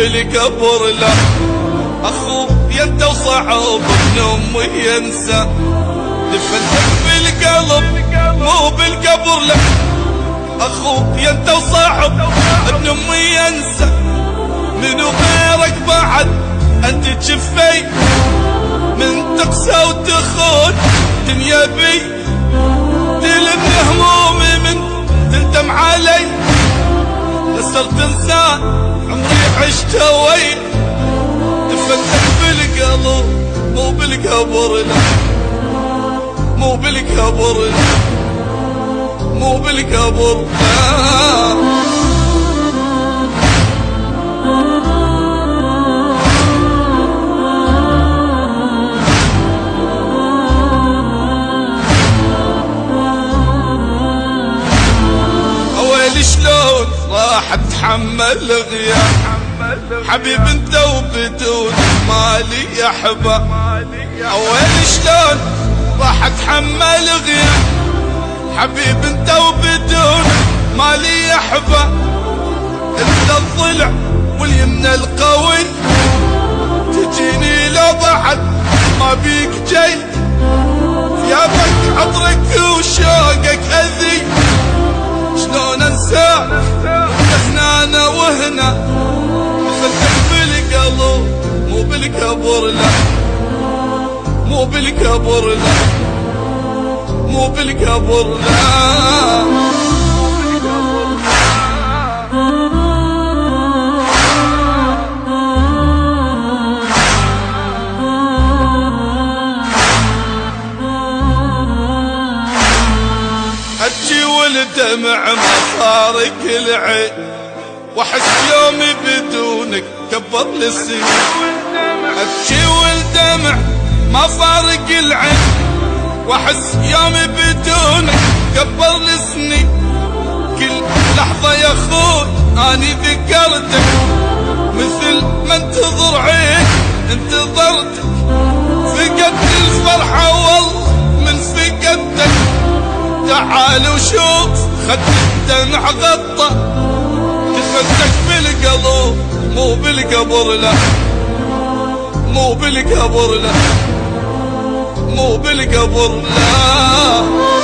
بالقبر لا، اخو انت وصعب ابن امي ينسى، دفنتك بالقلب مو بالقبر لا، اخو انت وصعب ابن امي ينسى، منو غيرك بعد انت تشفي، من تقسى وتخون دنيا بي، تلم همومي من تندم علي، خسرت انسان عمري عشته ويا، دفنتك بالقلب مو بالقبر لا، مو بالقبر لا، مو بالقبر لا. شلون راح اتحمل غياب حبيب انت وبدون مالي يا حبا، اويلي شلون راح اتحمل غياب حبيب انت وبدون مالي يا حبا، انت الضلع واليمنى القوي، تجيني لو بعد ما بيك جاي، ثيابك عطرك وشوقك اذي، شلون انسى هنا انا وهنا، دفنتك بالقلب مو بالقبر لا، مو بالقبر لا، مو بالقبر لا. ابكي والدمع ما صارك العين، واحس يومي بدونك كبر لي السنين، ابكي والدمع ما صارك العين، واحس يومي بدونك كبر لي السنين، كل لحظة يا اخوي اني ذكرتك، مثل ما انتظر عين انتظرتك، فقدت الفرحة والله من فقدتك، تعال وشوف خد الدمع غطى، دفنتك بالقلب مو بالقبر لا، مو بالقبر لا، مو بالقبر لا.